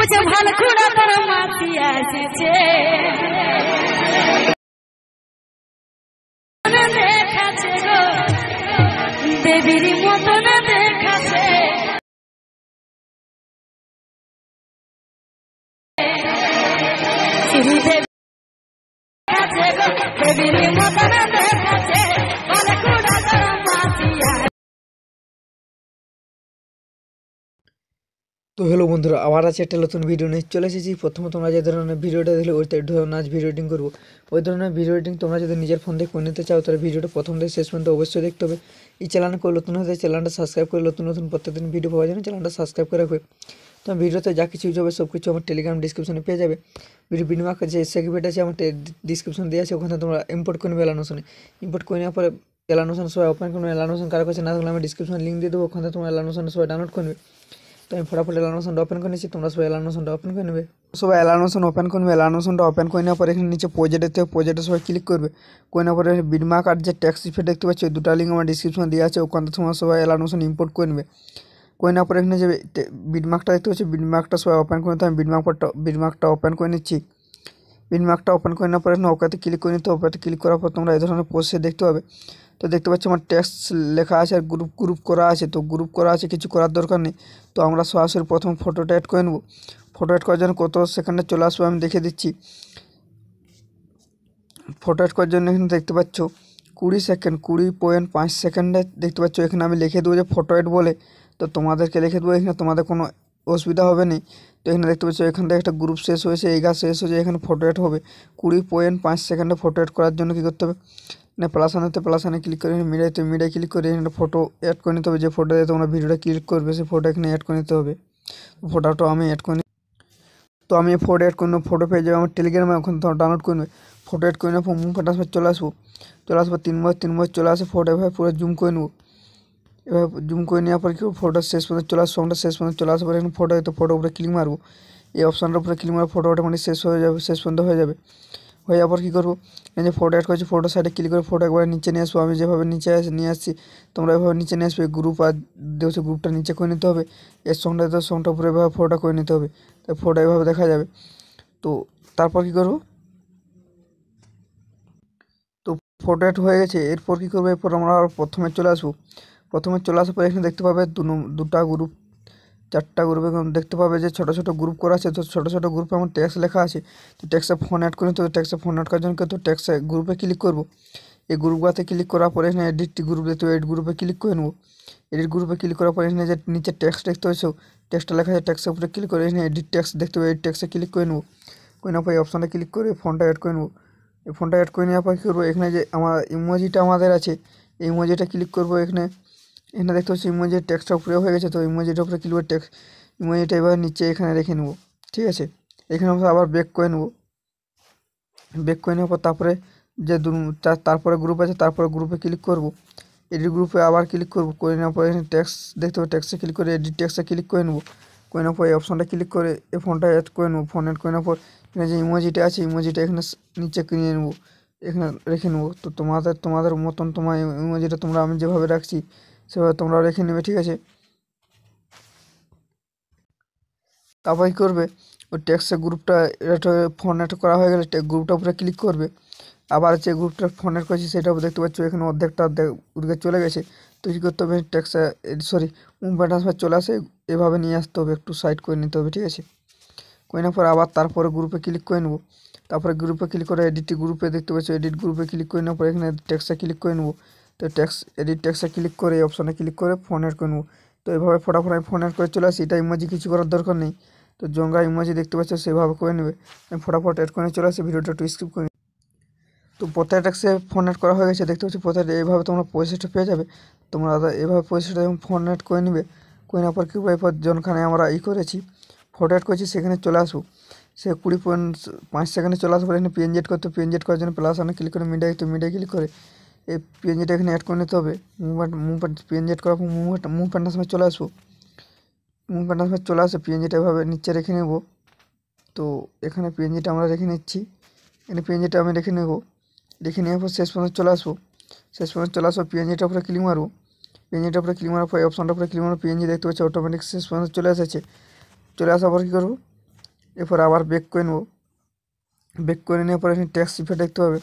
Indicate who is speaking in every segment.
Speaker 1: উঠেছে ভালো খুঁড়া তোর মাতি আসছে দেখাচ্ছে গো দেবীর মতন দেখাচ্ছে দেবীর মতন দেখাচ্ছে ভালো খুঁড়া তোর মাতি।
Speaker 2: তো হ্যালো বন্ধুরা, আবার আছে একটা নতুন ভিডিও নিয়ে চলে এসেছি। প্রথমে তোমরা যে ধরনের ভিডিওটা দিলে ওই ধরনের আজ ভিডিও এডিটিং করবো। ওই ধরনের ভিডিও এডিটিং তোমরা যদি নিজের ফোন থেকে করে নিতে চাও তাহলে ভিডিওটা প্রথম থেকে শেষ পর্যন্ত অবশ্যই দেখতে হবে। এই চ্যানেলে করে নতুন হতে চ্যানেলটা সাবস্ক্রাইব করে নতুন নতুন প্রত্যেকদিন ভিডিও পাওয়ার জন্য চ্যানেলটা সাবস্ক্রাইব করে রাখবে। তো ভিডিওতে যা কিছু ইউজ হবে সব কিছু আমার টেলিগ্রাম ডিসক্রিপশনে পেয়ে যাবে। ভিডিও বিনিময় যে সেগমেন্ট আছে আমার ডিসক্রিপশন দেওয়া আছে, ওখানে তোমরা ইম্পোর্ট করে নেবে এলানোশনে। ইম্পোর্ট করে নেওয়ার পরে এলানোশন সবাই ওপেন করবে। এলানোশন কারো কাছে না থাকলে আমি ডিসক্রিপশনে লিঙ্ক দিয়ে দেবো, ওখানে তোমরা এলানোশনে সবাই ডাউনলোড করে নেবে। তো আমি ফটাফট এলানোশনটা ওপেন করে নিচ্ছি, তোমরা সবাই এলানোশনটা ওপেন করে নেবে। সবাই এলানোশন ওপেন করবে। এলানোশনটা ওপেন করে নেওয়ার পরে এখানে নিচে প্রজেক্টে সবাই ক্লিক করবে। করে নেওয়ার পরে বিটমার্ক আর যে ট্যাক্স ইফেক্ট দেখতে পাচ্ছ, দুটা লিঙ্ক আমার ডিসক্রিপশনে দেওয়া আছে, ওখানে তোমরা সবাই এলানোশন ইম্পোর্ট করে নেবে। করে নেওয়ার পরে এখানে যে বিটমার্কটা দেখতে পাচ্ছি, বিটমার্কটা সবাই ওপেন করে নিতে আমি বিটমার্কটা ওপেন করে নিচ্ছি। বিটমার্কটা ওপেন করে নেওয়ার পরে এখানে ওকেতে ক্লিক করে নিতে। ওকেতে ক্লিক করার পর তোমরা এই ধরনের পোস্টে দেখতে পাবে। তো দেখতে পাচ্ছি আমার টেক্সট লেখা আছে আর গ্রুপ করা আছে। তো গ্রুপ করা আছে, কিছু করার দরকার নেই। তো আমরা সরাসরি প্রথম ফটোটা অ্যাড করে নেব। ফটো অ্যাড করার জন্য কত সেকেন্ডে চলে আসবে আমি দেখে দিচ্ছি। ফটো অ্যাড করার জন্য এখানে দেখতে পাচ্ছ 20 সেকেন্ড, 20.5 সেকেন্ডে দেখতে পাচ্ছ। এখানে আমি লিখে দেবো যে ফটো অ্যাড বলে। তো তোমাদেরকে লিখে দেবো, এখানে তোমাদের কোনো অসুবিধা হবে না। তো এখানে দেখতে পাচ্ছ এখান থেকে একটা গ্রুপ শেষ হয়েছে, এই গাছ শেষ হয়েছে, এখানে ফটো অ্যাড হবে। 20.5 সেকেন্ডে ফটো অ্যাড করার জন্য কী করতে হবে, না প্লাসানে ক্লিক করে মিডিয়ায় ক্লিক করে এখানে ফটো অ্যাড করে নিতে হবে। যে ফটো দিয়ে তোমরা ভিডিওটা ক্লিক করবে সেই ফটো এখানে অ্যাড করে নিতে হবে। ফটোটা আমি অ্যাড করে তো আমি ফটো অ্যাড করে নেবো। ফটো পেয়ে যাবে আমার টেলিগ্রামে, ওখানে তোমরা ডাউনলোড করে নেবে। ফটো অ্যাড করে নেবো, মুভ ট্রান্সফার চলে আসবো। তিন মাস চলে আসে ফটো, এভাবে পুরো জুম করে নেবো। এভাবে জুম করে নেওয়ার পর কি ফটো শেষ পর্যন্ত চলে আসবে, সঙ্গটা শেষ পর্যন্ত চলে আসার পরে এখানে ফটোর উপরে ক্লিক মারবো। এই অপশানটার উপরে ক্লিক মারবো, ফটো অটোমেটিক শেষ পর্যন্ত হয়ে যাবে। হয়ে যাওয়ার পর কী করবো, এই যে ফটো অ্যাড করেছি ফটো সাইডে ক্লিক করে ফটো একবারে নিচে নিয়ে আসবো। আমি যেভাবে নিচে নিয়ে আসছি তোমরা এভাবে নিচে নিয়ে আসবে। গ্রুপ আর দেখছো গ্রুপটা নিচে করে নিতে হবে। এর সঙ্গটা উপরে এভাবে ফটোটা করে নিতে হবে। তো ফটো এভাবে দেখা যাবে। তো তারপর কী করবো, তো ফটো অ্যাড হয়ে গেছে। এরপর কী করবো, এরপর আমরা প্রথমে চলে আসবো। প্রথমে চলে আসার পর এখানে দেখতে পাবে দুটা গ্রুপ, চারটা গ্রুপে দেখতে পাবে যে ছোটো ছোটো গ্রুপ করা আছে। তো ছোটো ছোটো গ্রুপে আমার ট্যাক্স লেখা আছে। তো ট্যাক্সে ফোন অ্যাড করে নিতে হবে। ট্যাক্সে ফোন অ্যাড করার জন্য কিন্তু ট্যাক্সে গ্রুপে ক্লিক করবো। এই গ্রুপগুলোতে ক্লিক করার পরে এখানে এডিট গ্রুপ দেখতে হবে, এডিট গ্রুপে ক্লিক করে নেবো। এডিট গ্রুপে ক্লিক করার পরে এখানে যে নিচে ট্যাক্স দেখতে হয়েছে, ট্যাক্সটা লেখা আছে, ট্যাক্সের উপরে ক্লিক করে এখানে এডিট ট্যাক্স দেখতে হবে, এডিট ট্যাক্সে ক্লিক করে নেবো। করে নেওয়ার পর এই অপশানটা ক্লিক করে ফোনটা অ্যাড করে নেবো। এই ফোনটা অ্যাড করে নেওয়ার পর কী করবো, এখানে যে আমার ইমোজিটা আমাদের আছে, এই ইমোজিটা ক্লিক করবো। এখানে দেখতে পাচ্ছি ইমোজির ট্যাক্সটা উপরে হয়ে গেছে। তো ইমোজিটার উপরে ক্লিক করে ইমোজিটা এবার নিচে এখানে রেখে নেবো। ঠিক আছে, এখানে আবার ব্যাক করে নেবো। ব্যাক করে নেওয়ার পর তারপরে যে তারপরে গ্রুপ আছে, তারপরে গ্রুপে ক্লিক করবো। এডিট গ্রুপে আবার ক্লিক করবো। করে নেওয়ার পরে এখানে ট্যাক্স দেখতে হবে, ট্যাক্সে ক্লিক করে এডিট ট্যাক্সে ক্লিক করে নেবো। করে নেওয়ার পর এই অপশানটা ক্লিক করে এই ফোনটা অ্যাড করে নেবো। ফোন অ্যাড করে নেওয়ার পর এখানে যে ইমোজিটা আছে, ইমোজিটা এখানে নিচে কিনে নেবো, এখানে রেখে নেবো। তো তোমাদের মতন তোমার ইমোজিটা তোমরা আমি যেভাবে রাখছি সেভাবে তোমরা রেখে নেবে। ঠিক আছে, তারপর কী করবে, ওই ট্যাক্সের গ্রুপটা ফোন অ্যাড করা হয়ে গেলে গ্রুপটার উপরে ক্লিক করবে। আবার যে গ্রুপটা ফোন অ্যাড করেছি সেটাও দেখতে পাচ্ছ এখানে অর্ধেকটা ওদিকে চলে গেছে। তো কী করতে হবে, মুভমেন্ট ট্রান্সফার চলে আসে, এভাবে নিয়ে আসতে হবে, একটু সাইড করে নিতে হবে। ঠিক আছে, করে নেওয়ার পর আবার তারপরে গ্রুপে ক্লিক করে নেবো। তারপরে গ্রুপে ক্লিক করে এডিট গ্রুপে দেখতে পাচ্ছ, এডিট গ্রুপে ক্লিক করে নেওয়ার পর এখানে ট্যাক্সে ক্লিক করে নেবো। তো এডিট ট্যাক্সে ক্লিক করে এই অপশানে ক্লিক করে ফোন অ্যাড করে নেবো। তো এভাবে ফটাফট আমি ফোন অ্যাড করে চলে আসি। এটা ইমোজি কিছু করার দরকার নেই। তো জঙ্গা ইমোজি দেখতে পাচ্ছ সেভাবে করে নেবে। আমি ফটাফট অ্যাড করে চলে আসি, ভিডিওটা একটু স্কিপ করে। তো প্রত্যেকটা ট্যাক্সে ফোন অ্যাড করা হয়ে গেছে, দেখতে পাচ্ছি প্রত্যেকটা এইভাবে তোমরা পয়সাটা পেয়ে যাবে। তোমরা এইভাবে পয়সাটা যখন ফোন অ্যাড করে নেবে, করে নেওয়ার পর কী এরপর যখনখানে আমরা করেছি ফটো অ্যাড করেছি সেখানে চলে আসবো। সে 20.5 সেকেন্ডে চলে আসবো। এখানে পিএনজি এড করতে, পিএনজি এড করার জন্য প্লাস আনে ক্লিক করে মিডিয়ায় ক্লিক করে এই পিএনজিটা এখানে অ্যাড করে নিতে হবে। পিএনজি এড করার পর মুভ ট্রান্সফার চলে আসবো। মুভ ট্রান্সফার চলে আসে, পিএনজিটা এভাবে নিচে রেখে নেব। তো এখানে পিএনজিটা আমরা রেখে নিচ্ছি, এখানে পিএনজিটা আমি রেখে নেব। রেখে নেওয়ার পর শেষ পর্যন্ত চলে আসবো। পিএনজিটার উপরে ক্লিক মারবো। পিএনজিটার উপরে ক্লিক মারার পর অপশানটার উপরে ক্লিক মারবো। পিএনজি দেখতে পাচ্ছি অটোমেটিক শেষ পর্যন্ত চলে এসেছে। চলে আসার পর কী করবো, এরপর আবার বেক করে নেবো। বেক করে নেওয়ার পর এখানে ট্যাক্স ইফেক্ট দেখতে পাবে,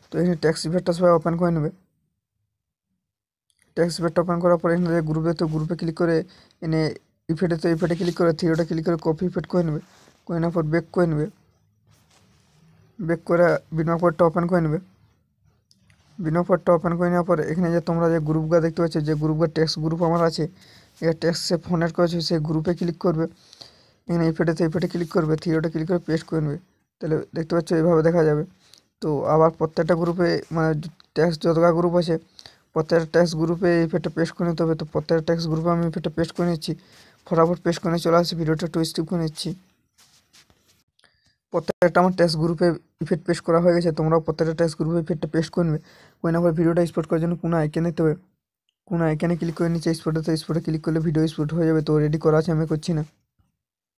Speaker 2: তো এখানে ট্যাক্স ইফেক্টটা সবাই ওপেন করে নেবে। ট্যাক্স ইফেক্ট ওপেন করার পর এখানে যে গ্রুপে, তো গ্রুপে ক্লিক করে এনে ইফেক্টে ক্লিক করে থ্রিওটা ক্লিক করে কপি ইফেক্ট করে নেবে। করে নেওয়ার পর বেক করে নেবে। বেক করে বিটম্যাপ কোডটা ওপেন করে নেবে। বিটম্যাপ কোডটা ওপেন করে নেওয়ার পর এখানে যে তোমরা যে গ্রুপগুলো দেখতে পাচ্ছ, যে গ্রুপগুলো টেক্সট গ্রুপ আমার আছে, এটা টেক্সটে ফোনের করেছে, সেই গ্রুপে ক্লিক করবে। এখানে ইফেক্টে ক্লিক করবে, থ্রিওটা ক্লিক করে পেস্ট করে নেবে। তাহলে দেখতে পাচ্ছ এইভাবে দেখা যাবে। তো আবার প্রত্যেকটা গ্রুপে মানে টেক্সট যতটা গ্রুপ আছে প্রত্যেকটা টেক্সট গ্রুপে এই ইফেক্টটা পেস্ট করে নিতে হবে। তো প্রত্যেকটা টেক্সট গ্রুপে আমি ইফেক্টটা পেস্ট করে নিচ্ছি। ফটাফট পেস্ট করে চলে আসছি, ভিডিওটা একটু স্কিপ করে নিচ্ছি। প্রত্যেকটা আমার টেক্সট গ্রুপে ইফেক্ট পেস্ট করা হয়ে গেছে। তোমরাও প্রত্যেকটা টেক্সট গ্রুপে ইফেক্টটা পেস্ট করে নেবে। করে নেওয়ার পর ভিডিওটা এক্সপোর্ট করার জন্য কোনো আইকন দেখতে হবে, কোনো আইকনে ক্লিক করে নিচে স্পটে ক্লিক করলে ভিডিও এক্সপোর্ট হয়ে যাবে। তো রেডি করা আছে, আমি করছি না।